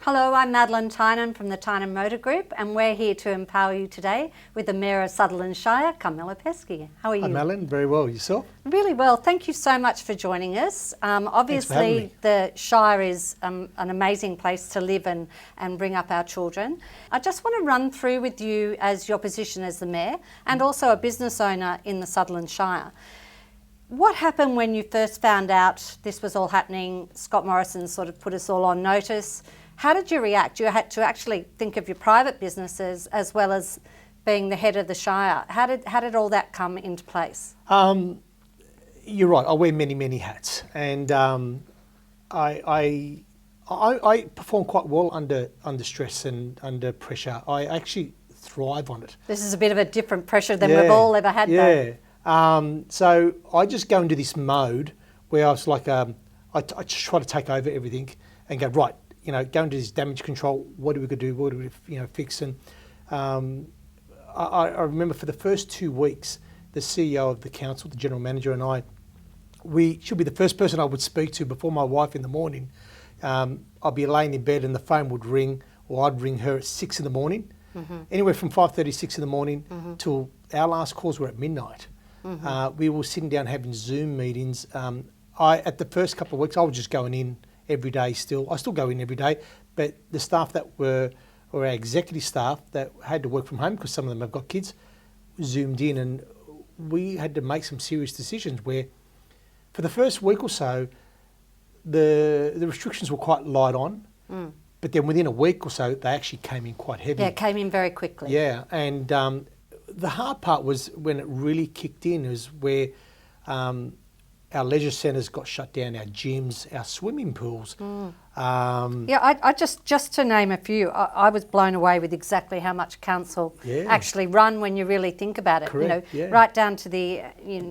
Hello, I'm Madeline Tynan from the Tynan Motor Group, and we're here to empower you today with the Mayor of Sutherland Shire, Carmelo Pesce. How are you? Hi Madeline, very well. Yourself? Really well. Thank you so much for joining us. Obviously, the Shire is an amazing place to live and bring up our children. I just want to run through with you as your position as the Mayor and also a business owner in the Sutherland Shire. What happened when you first found out this was all happening? Scott Morrison sort of put us all on notice. How did you react? You had to actually think of your private businesses as well as being the head of the Shire. How did all that come into place? You're right. I wear many hats, and I perform quite well under stress and under pressure. I actually thrive on it. This is a bit of a different pressure than we've all ever had, though. So I just go into this mode where I was like, I just try to take over everything and go, right, go into this damage control. What do we do? What do we, fix? And I remember for the first 2 weeks, the CEO of the council, the general manager, and she'll be the first person I would speak to before my wife in the morning. I'd be laying in bed and the phone would ring, or I'd ring her at 6 in the morning, anywhere from 5:30, 6 in the morning till our last calls were at midnight. We were sitting down having Zoom meetings. At the first couple of weeks, I was just going in every day still. I still go in every day, but the staff or our executive staff that had to work from home, because some of them have got kids, zoomed in, and we had to make some serious decisions where for the first week or so, the restrictions were quite light on, but then within a week or so, they actually came in quite heavy. Yeah, it came in very quickly. Yeah, and the hard part was when it really kicked in, is where our leisure centres got shut down, our gyms, our swimming pools. I just to name a few, I was blown away with exactly how much council actually run when you really think about it. Correct, right down to the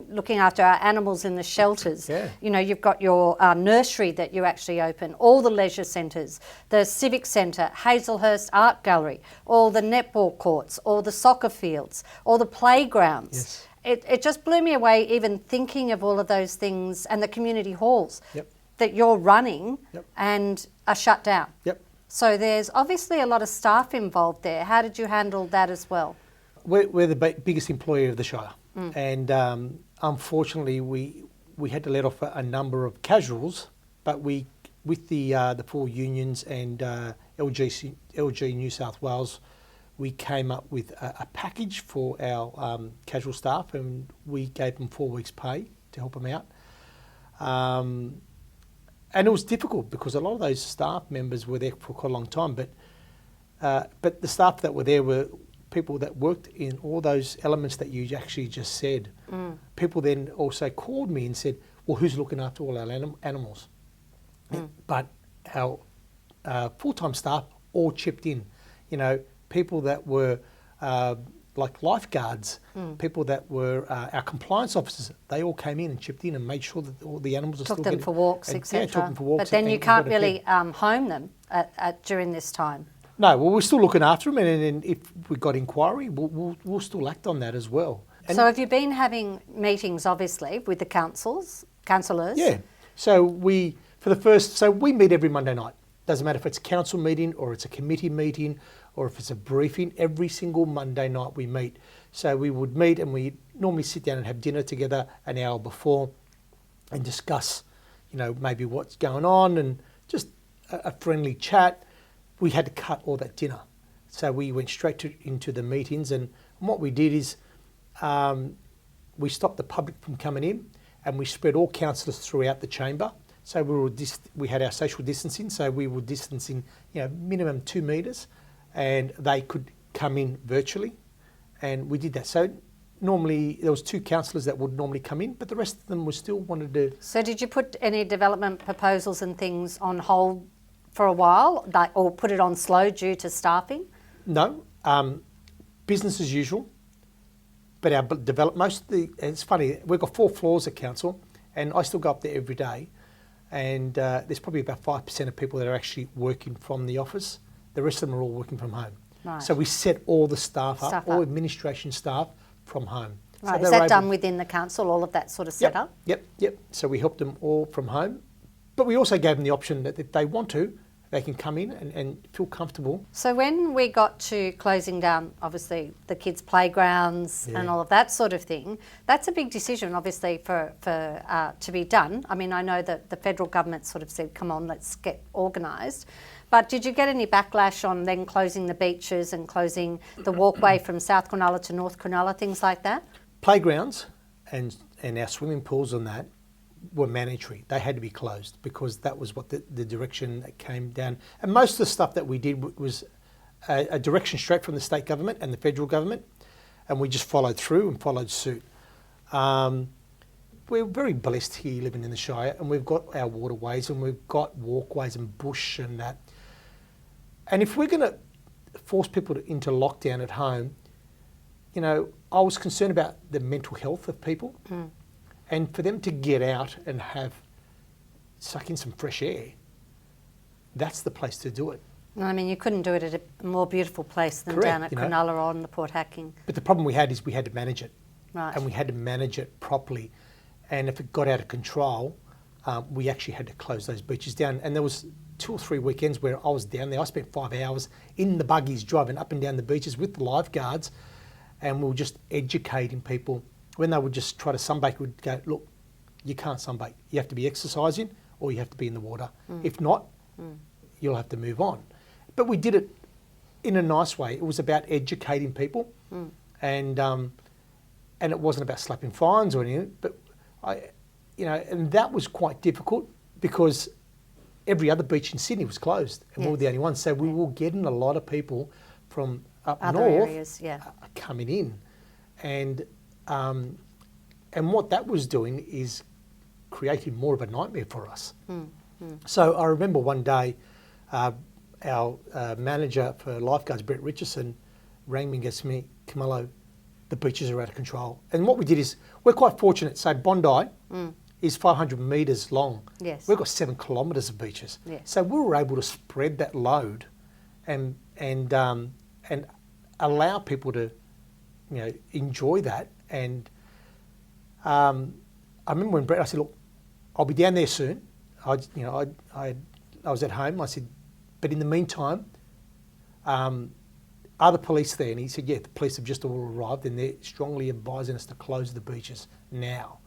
looking after our animals in the shelters. You've got your nursery that you actually open, all the leisure centres, the civic centre, Hazelhurst Art Gallery, all the netball courts, all the soccer fields, all the playgrounds. Yes. It just blew me away even thinking of all of those things, and the community halls that you're running and are shut down. So there's obviously a lot of staff involved there. How did you handle that as well? We're the biggest employer of the Shire, and unfortunately we had to let off a number of casuals, but with the 4 unions and LG New South Wales, we came up with a package for our casual staff, and we gave them 4 weeks' pay to help them out. And it was difficult because a lot of those staff members were there for quite a long time, but the staff that were there were people that worked in all those elements that you actually just said. People then also called me and said, well, who's looking after all our animals? But our full-time staff all chipped in, people that were like lifeguards, people that were our compliance officers, they all came in and chipped in and made sure that all the animals took them for walks, etc. Took them for walks. But then you can't really home them during this time. No, well, we're still looking after them, and if we got inquiry, we'll still act on that as well. And so have you been having meetings, obviously, with the councillors? Yeah. So we meet every Monday night. Doesn't matter if it's a council meeting or it's a committee meeting or if it's a briefing. Every single Monday night we meet. So we would meet, and we normally sit down and have dinner together an hour before and discuss, maybe what's going on and just a friendly chat. We had to cut all that dinner. So we went straight into the meetings, and what we did is we stopped the public from coming in, and we spread all councillors throughout the chamber. So we had our social distancing, so we were distancing, minimum 2 metres, and they could come in virtually, and we did that. So normally there was 2 councillors that would normally come in, but the rest of them were still wanted to. So did you put any development proposals and things on hold for a while, or put it on slow due to staffing? No, business as usual. But our it's funny, we've got 4 floors at council, and I still go up there every day. And there's probably about 5% of people that are actually working from the office. The rest of them are all working from home. Right. So we set all the staff up, all administration staff from home. Right. So is that done within the council, all of that sort of setup? Yep. So we helped them all from home. But we also gave them the option that if they want to, they can come in and feel comfortable. So when we got to closing down, obviously, the kids' playgrounds and all of that sort of thing, that's a big decision, obviously, for to be done. I mean, I know that the federal government sort of said, come on, let's get organised. But did you get any backlash on then closing the beaches and closing the walkway from South Cronulla to North Cronulla, things like that? Playgrounds and our swimming pools on that were mandatory. They had to be closed because that was what the direction that came down. And most of the stuff that we did was a direction straight from the state government and the federal government, and we just followed through and followed suit. We're very blessed here living in the Shire, and we've got our waterways and we've got walkways and bush and that. And if we're going to force people into lockdown at home, you know, I was concerned about the mental health of people. And for them to get out and suck in some fresh air, that's the place to do it. I mean, you couldn't do it at a more beautiful place than Correct, down at Cronulla or on the Port Hacking. But the problem we had is we had to manage it. Right. And we had to manage it properly. And if it got out of control, we actually had to close those beaches down. And there was 2 or 3 weekends where I was down there. I spent 5 hours in the buggies driving up and down the beaches with the lifeguards, and we were just educating people. When they would just try to sunbake, we'd go, look, you can't sunbake. You have to be exercising or you have to be in the water. If not, you'll have to move on. But we did it in a nice way. It was about educating people, and it wasn't about slapping fines or anything. But and that was quite difficult because every other beach in Sydney was closed, and we were the only ones. So we were getting a lot of people from up other north areas, coming in, and what that was doing is creating more of a nightmare for us. So I remember one day, our manager for lifeguards, Brett Richardson, rang me and goes to me, Carmelo, the beaches are out of control. And what we did is, we're quite fortunate. So Bondi is 500 metres long. Yes. We've got 7 kilometres of beaches. Yes. So we were able to spread that load and allow people to, enjoy that. And I remember when Brett, I said, look, I'll be down there soon. I was at home. I said, but in the meantime, are the police there? And he said, yeah, the police have just all arrived and they're strongly advising us to close the beaches now.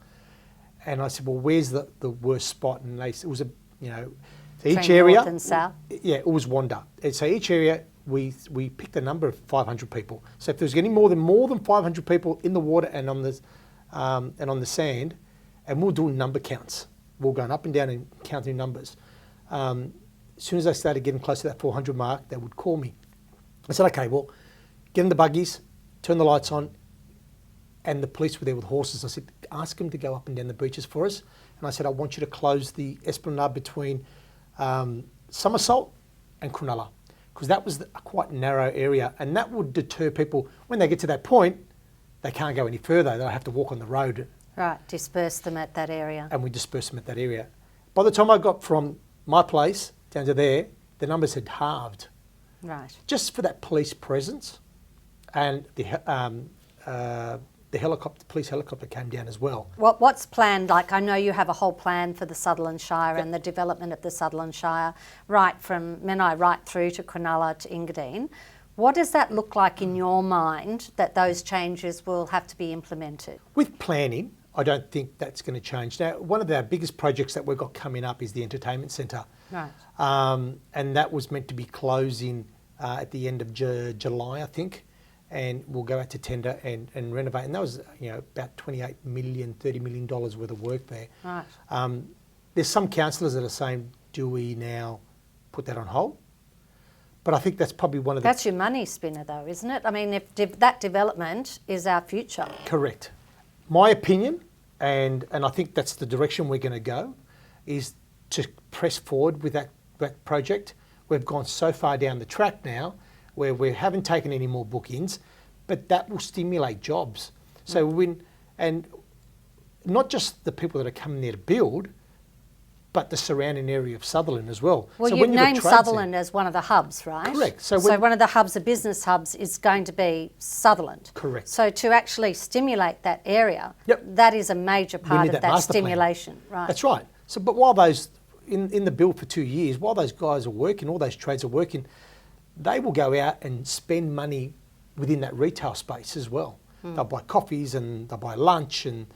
And I said, well, where's the worst spot? And they said, it was so each area, north and south? Yeah, it was Wanda. And so each area, we picked a number of 500 people. So if there was getting more than 500 people in the water and on the sand, and we'll do number counts. We're going up and down and counting numbers. As soon as I started getting close to that 400 mark, they would call me. I said, okay, well, get in the buggies, turn the lights on, and the police were there with horses. I said, ask them to go up and down the beaches for us. And I said, I want you to close the esplanade between Somersault and Cronulla, because that was a quite narrow area, and that would deter people. When they get to that point, they can't go any further. They'll have to walk on the road. Right, disperse them at that area. And we dispersed them at that area. By the time I got from my place down to there, the numbers had halved. Right. Just for that police presence, and the police helicopter came down as well. What's planned? Like, I know you have a whole plan for the Sutherland Shire and the development of the Sutherland Shire, right from Menai right through to Cronulla to Engadine. What does that look like in your mind that those changes will have to be implemented? With planning, I don't think that's going to change. Now, one of our biggest projects that we've got coming up is the entertainment centre. Right. And that was meant to be closing at the end of July, I think. And we'll go out to tender and renovate. And that was, about $28 million, $30 million worth of work there. Right. There's some councillors that are saying, do we now put that on hold? But I think that's probably one of the... That's your money spinner though, isn't it? I mean, if that development is our future. Correct. My opinion, and I think that's the direction we're going to go, is to press forward with that project. We've gone so far down the track now where we haven't taken any more bookings, but that will stimulate jobs. So and not just the people that are coming there to build, but the surrounding area of Sutherland as well. Well, so you've named Sutherland as one of the hubs, right? Correct. So one of the hubs, the business hubs, is going to be Sutherland. Correct. So to actually stimulate that area, Yep. that is a major part of that stimulation. Right. That's right. So, but while those in the build for 2 years, while those guys are working, all those trades are working, they will go out and spend money within that retail space as well. They'll buy coffees and they'll buy lunch and,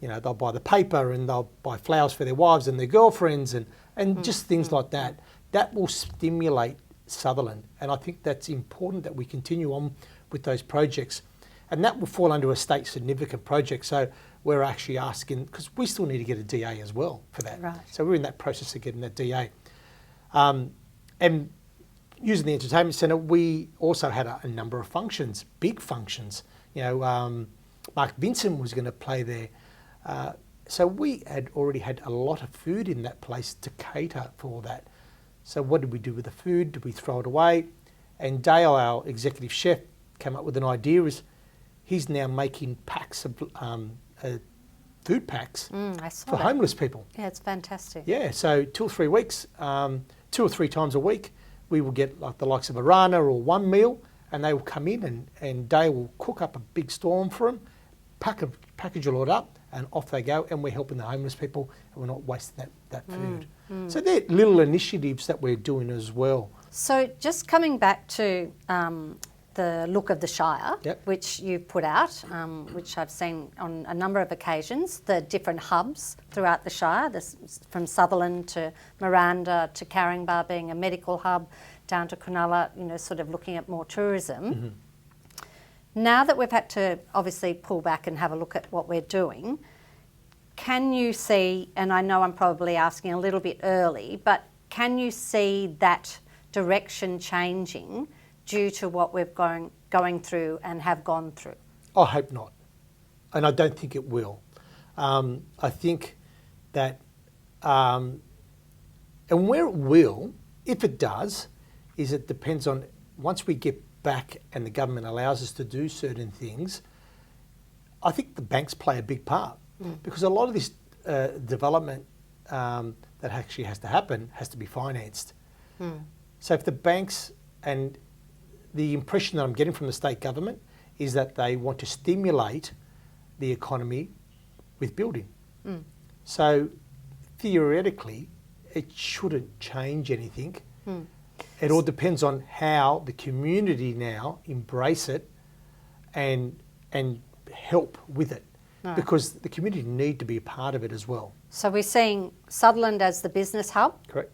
you know, they'll buy the paper and they'll buy flowers for their wives and their girlfriends and just things like that. That will stimulate Sutherland. And I think that's important that we continue on with those projects. And that will fall under a state significant project. So we're actually asking, because we still need to get a DA as well for that. Right. So we're in that process of getting that DA. And using the entertainment centre, we also had a number of functions, big functions. You know, Mark Vincent was going to play there. So we had already had a lot of food in that place to cater for all that. So what did we do with the food? Did we throw it away? And Dale, our executive chef, came up with an idea. He's now making packs of food packs for homeless people. Yeah, it's fantastic. Yeah, so 2 or 3 weeks, 2 or 3 times a week, we will get like the likes of a Rana or one meal, and they will come in and Dale will cook up a big storm for them, package it all up, and off they go. And we're helping the homeless people, and we're not wasting that food. So they're little initiatives that we're doing as well. So just coming back to the look of the Shire, Yep. which you put out, which I've seen on a number of occasions, the different hubs throughout the Shire, from Sutherland to Miranda to Caringbah being a medical hub, down to Cronulla, you know, sort of looking at more tourism. Now that we've had to obviously pull back and have a look at what we're doing, can you see, and I know I'm probably asking a little bit early, but can you see that direction changing due to what we're going through and have gone through? I hope not, and I don't think it will. I think that, and where it will, if it does, is it depends on, once we get back and the government allows us to do certain things, I think the banks play a big part, because a lot of this development that actually has to happen has to be financed. So if the banks, and the impression that I'm getting from the state government is that they want to stimulate the economy with building. So theoretically, it shouldn't change anything. It all depends on how the community now embrace it and help with it, because the community need to be a part of it as well. So we're seeing Sutherland as the business hub. Correct.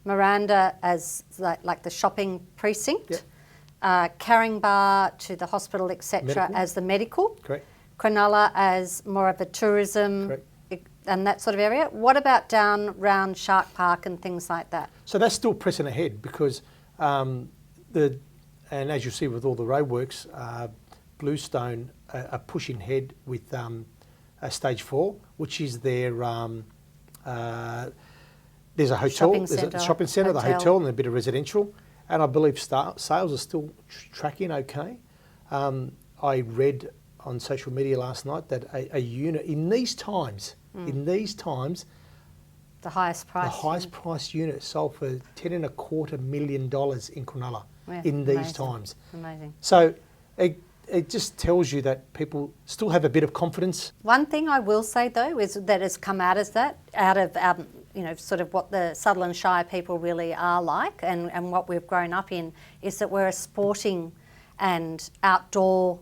Miranda as like the shopping precinct. Yep. Caringbah to the hospital, etc., Medical. as the medical. Correct. Cronulla as more of a tourism. Correct. And that sort of area. What about down round Shark Park and things like that? So that's still pressing ahead, because and as you see with all the roadworks, Bluestone are pushing ahead with stage 4, which is their there's a hotel, Shopping there's centre, a shopping centre, the hotel. hotel, and a bit of residential, and I believe sales are still tracking okay. I read on social media last night that a unit in these times, The highest price. the highest price unit sold for $10.25 million in Cronulla Yeah, in these amazing. times. Amazing. So it just tells you that people still have a bit of confidence. One thing I will say though is that has come out of you know, sort of what the Sutherland Shire people really are like, and what we've grown up in, is that we're a sporting and outdoor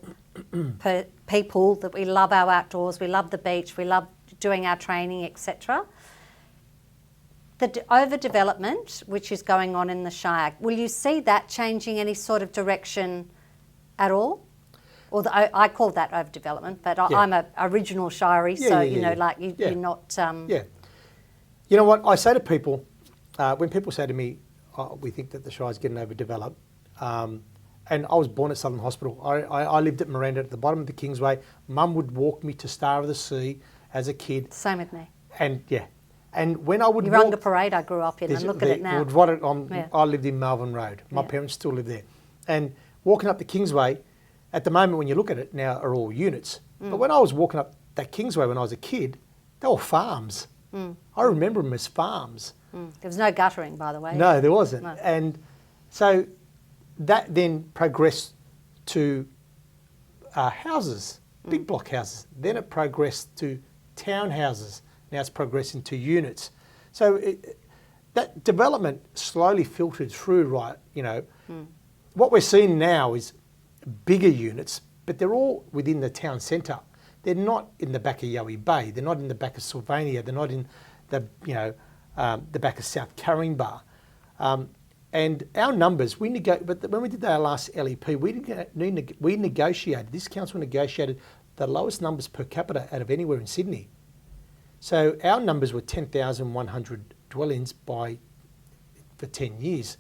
people, that we love our outdoors, we love the beach, we love doing our training, etc. The overdevelopment which is going on in the Shire, will you see that changing any sort of direction at all? Or I call that overdevelopment, but Yeah. I'm a original Shirey, so you know, like you're not. Yeah. You know what I say to people when people say to me, "We think that the Shire's getting overdeveloped," and I was born at Sutherland Hospital. I lived at Miranda at the bottom of the Kingsway. Mum would walk me to Star of the Sea as a kid. Same with me. And yeah, and when I would Urunga walk, Parade I grew up in, and look at it now. I lived in Melbourne Road. My Yeah. parents still live there, and walking up the Kingsway. At the moment, when you look at it now, are all units. But when I was walking up that Kingsway when I was a kid, they were farms. I remember them as farms. There was no guttering, by the way. No, there wasn't. No. And so that then progressed to houses, big block houses. Then it progressed to townhouses. Now it's progressing to units. So that development slowly filtered through, right? What we're seeing now is bigger units, but they're all within the town centre. They're not in the back of Yowie Bay. They're not in the back of Sylvania. They're not in the back of South Caringbah. And our numbers, but when we did our last LEP, we negotiated. This council negotiated the lowest numbers per capita out of anywhere in Sydney. So our numbers were 10,100 dwellings for 10 years.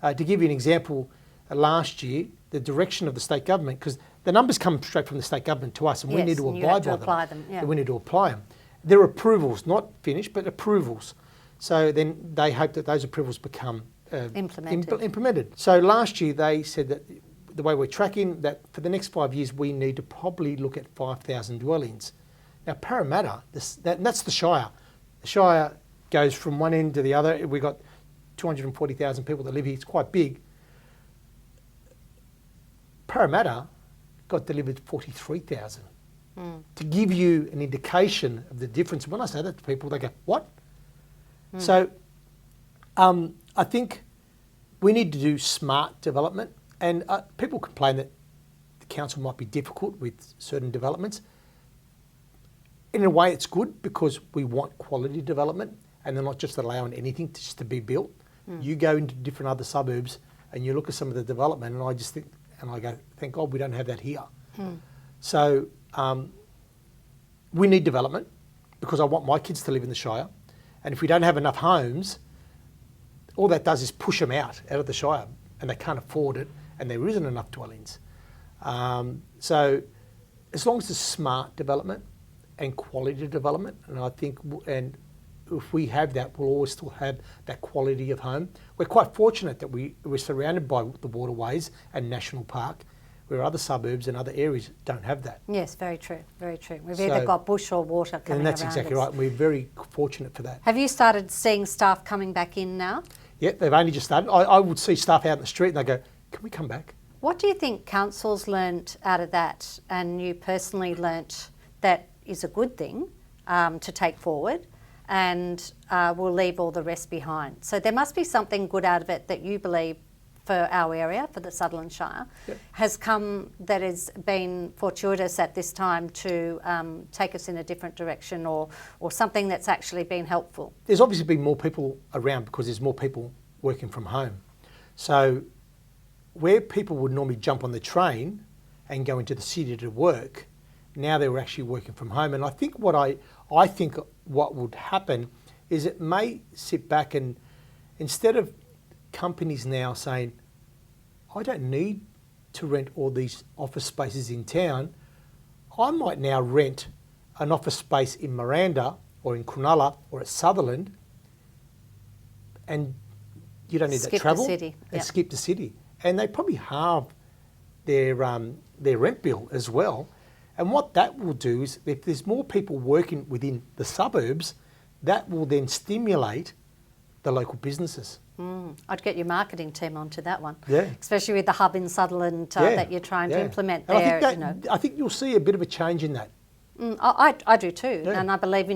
To give you an example, last year, the direction of the state government, because the numbers come straight from the state government to us, and we need to apply them. Yeah. We need to apply them. They're approvals, not finished, but approvals. So then they hope that those approvals become implemented. So last year they said that the way we're tracking, that for the next 5 years we need to probably look at 5,000 dwellings. Now Parramatta, that's the Shire. The Shire goes from one end to the other. We've got 240,000 people that live here. It's quite big. Parramatta got delivered 43,000. To give you an indication of the difference. When I say that to people, they go, what? So I think we need to do smart development. And people complain that the council might be difficult with certain developments. In a way, it's good because we want quality development, and they're not just allowing anything just to be built. You go into different other suburbs and you look at some of the development, and I just think, and I go, thank God we don't have that here. So we need development because I want my kids to live in the Shire. And if we don't have enough homes, all that does is push them out of the Shire, and they can't afford it, and there isn't enough dwellings. So as long as there's smart development and quality development, and I think, and if we have that, we'll always still have that quality of home. We're quite fortunate that we're surrounded by the waterways and national park, where other suburbs and other areas don't have that. Yes, very true, very true. We've either got bush or water coming around. And that's exactly right, and we're very fortunate for that. Have you started seeing staff coming back in now? Yeah, they've only just started. I would see staff out in the street and they go, can we come back? What do you think councils learnt out of that, and you personally learnt that is a good thing to take forward, and we'll leave all the rest behind? So there must be something good out of it that you believe for our area, for the Sutherland Shire, has come that has been fortuitous at this time to take us in a different direction, or something that's actually been helpful? There's obviously been more people around because there's more people working from home. So where people would normally jump on the train and go into the city to work, now they're actually working from home. And I think I think what would happen is it may sit back, and instead of companies now saying, I don't need to rent all these office spaces in town, I might now rent an office space in Miranda or in Cronulla or at Sutherland, and you don't need that travel. Skip the city. And skip the city. And they probably halve their rent bill as well. And what that will do is, if there's more people working within the suburbs, that will then stimulate the local businesses. I'd get your marketing team onto that one. Yeah. Especially with the hub in Sutherland that you're trying to implement and there. I think you'll see a bit of a change in that. I do too. Yeah. And I believe,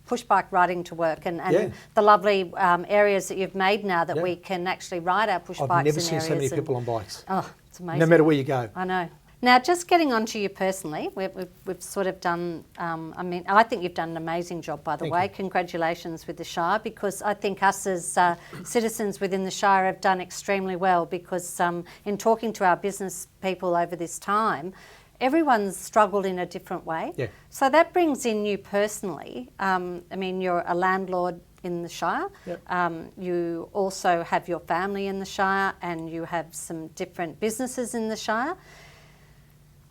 push bike riding to work, and the lovely areas that you've made now that we can actually ride our push bikes in I've areas. never seen so many people on bikes. Oh, it's amazing. No matter where you go. I know. Now, just getting on to you personally, we've sort of done, I think you've done an amazing job, by the way. You. Congratulations with the Shire, because I think us as citizens within the Shire have done extremely well, because in talking to our business people over this time, everyone's struggled in a different way. Yeah. So that brings in you personally. You're a landlord in the Shire. Yep. You also have your family in the Shire, and you have some different businesses in the Shire.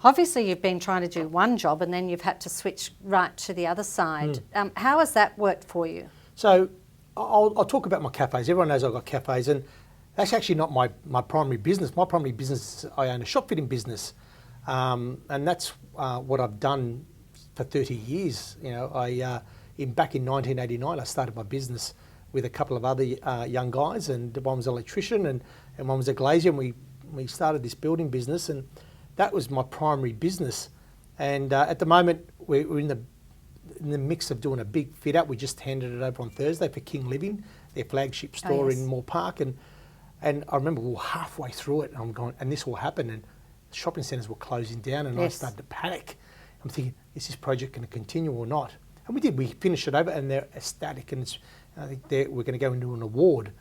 Obviously, you've been trying to do one job and then you've had to switch right to the other side. How has that worked for you? So I'll talk about my cafes. Everyone knows I've got cafes, and that's actually not my primary business. My primary business, I own a shop fitting business, and that's what I've done for 30 years. Back in 1989, I started my business with a couple of other young guys, and one was an electrician and one was a glazier, and we started this building business, and that was my primary business. And at the moment, we're in the mix of doing a big fit out. We just handed it over on Thursday for King Living. their flagship store yes. in Moore Park, and I remember we were halfway through it, and I'm going, and this all happened, and shopping centres were closing down, and I started to panic. I'm thinking, is this project going to continue or not? And we did. We finished it over, and they're ecstatic, and I think we're going to go into an award.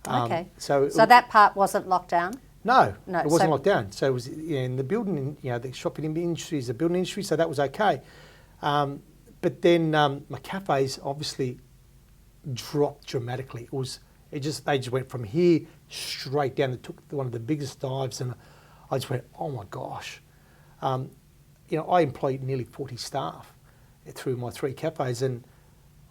Okay. So that part wasn't locked down? No, it wasn't locked down. So it was in the building, the shopping industry is the building industry, so that was okay. But then my cafes obviously dropped dramatically. They just went from here straight down. It took one of the biggest dives, and I just went, oh my gosh. I employed nearly 40 staff through my 3 cafes, and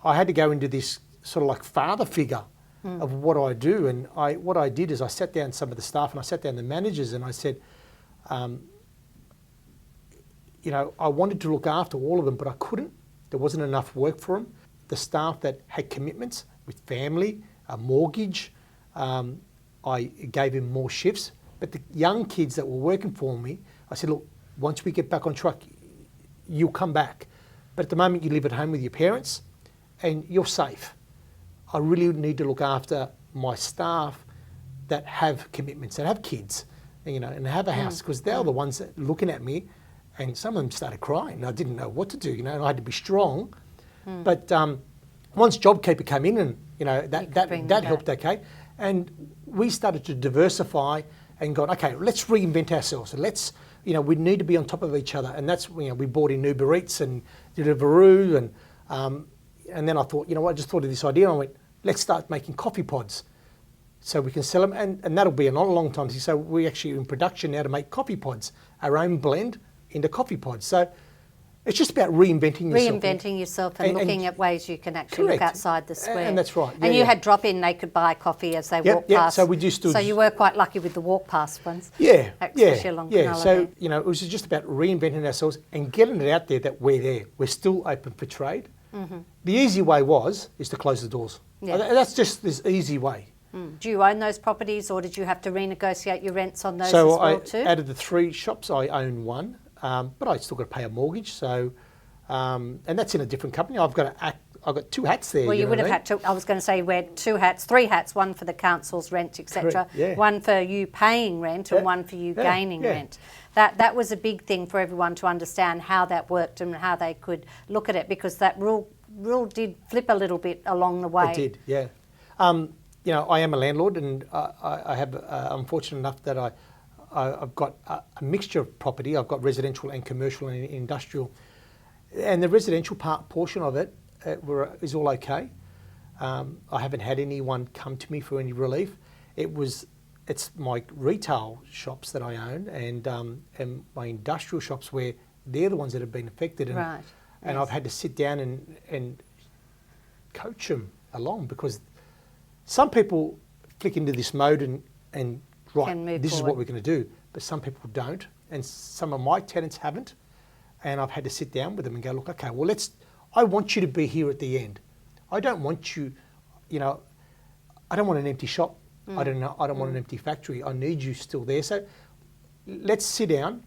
I had to go into this sort of like father figure of what I do. And what I did is I sat down some of the staff, and I sat down the managers, and I said, I wanted to look after all of them, but I couldn't. There wasn't enough work for them. The staff that had commitments with family, a mortgage, I gave them more shifts. But the young kids that were working for me, I said, look, once we get back on track, you'll come back. But at the moment, you live at home with your parents, and you're safe. I really need to look after my staff that have commitments, that have kids, and have a house, because they're the ones that are looking at me, and some of them started crying. I didn't know what to do, and I had to be strong. But once JobKeeper came in, and that helped, okay. And we started to diversify and gone, okay, let's reinvent ourselves. Let's, we need to be on top of each other. And that's, we bought in Uber Eats and Deliveroo, and then I thought, I just thought of this idea, and I went, let's start making coffee pods so we can sell them, and that'll be a long time. So we're actually in production now to make coffee pods, our own blend into coffee pods. So it's just about reinventing yourself. And looking at ways you can actually look outside the square. And that's right. And you had drop-in, they could buy coffee as they walk past. So we just So you were quite lucky with the walk-past ones. Especially along Canal. So, it was just about reinventing ourselves and getting it out there that we're there. We're still open for trade. The easy way is to close the doors. That's just this easy way. Do you own those properties, or did you have to renegotiate your rents on those as well too? So out of the 3 shops, I own 1, but I still got to pay a mortgage. So, and that's in a different company. I've got 2 hats there. Well, you would have had to. I was going to say you wear 2 hats, 3 hats: one for the council's rent, etc. One for you paying rent, and one for you gaining rent. That was a big thing for everyone to understand how that worked and how they could look at it, because that rule did flip a little bit along the way. It did, yeah. I am a landlord, and I have. I'm fortunate enough that I've got a mixture of property. I've got residential and commercial and industrial, and the residential portion of it is all okay. I haven't had anyone come to me for any relief. It's my retail shops that I own, and my industrial shops where they're the ones that have been affected, and I've had to sit down and coach them along, because some people flick into this mode and this is what we're going to do, but some people don't, and some of my tenants haven't, and I've had to sit down with them and go, look, okay, well, I want you to be here at the end. I don't want you, I don't want an empty shop. I don't want an empty factory. I need you still there. So let's sit down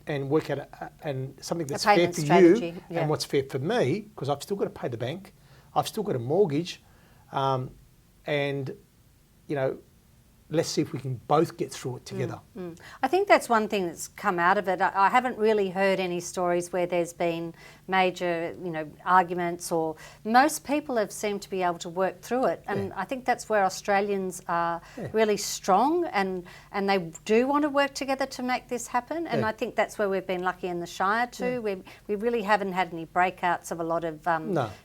and work out and something that's fair for you and what's fair for me, because I've still got to pay the bank. I've still got a mortgage, and let's see if we can both get through it together. I think that's one thing that's come out of it. I haven't really heard any stories where there's been major, arguments, or most people have seemed to be able to work through it. And I think that's where Australians are really strong, and they do want to work together to make this happen. And I think that's where we've been lucky in the Shire too. We really haven't had any breakouts of a lot of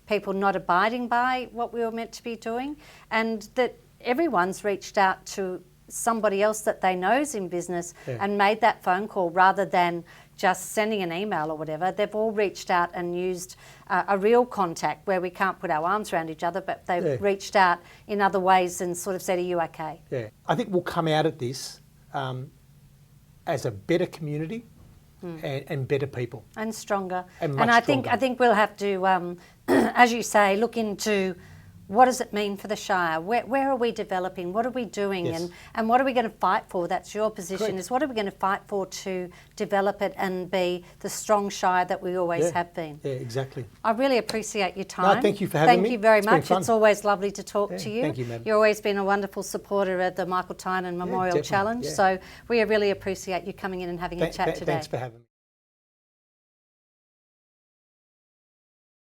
people not abiding by what we were meant to be doing, and that everyone's reached out to somebody else that they know is in business and made that phone call rather than just sending an email or whatever. They've all reached out and used a real contact where we can't put our arms around each other, but they've reached out in other ways and sort of said, are you okay? Yeah, I think we'll come out of this as a better community and better people. And stronger. And I think we'll have to, as you say, look into what does it mean for the Shire? Where are we developing? What are we doing? Yes. And what are we going to fight for? That's your position, Correct. is what are we going to fight for to develop it and be the strong Shire that we always have been? Yeah, exactly. I really appreciate your time. No, thank you for having me. Thank you very It's been much. fun. It's always lovely to talk to you. Thank you, Madam. You've always been a wonderful supporter of the Michael Tynan Memorial definitely, Challenge. yeah. So we really appreciate you coming in and having a chat today. Thanks for having me.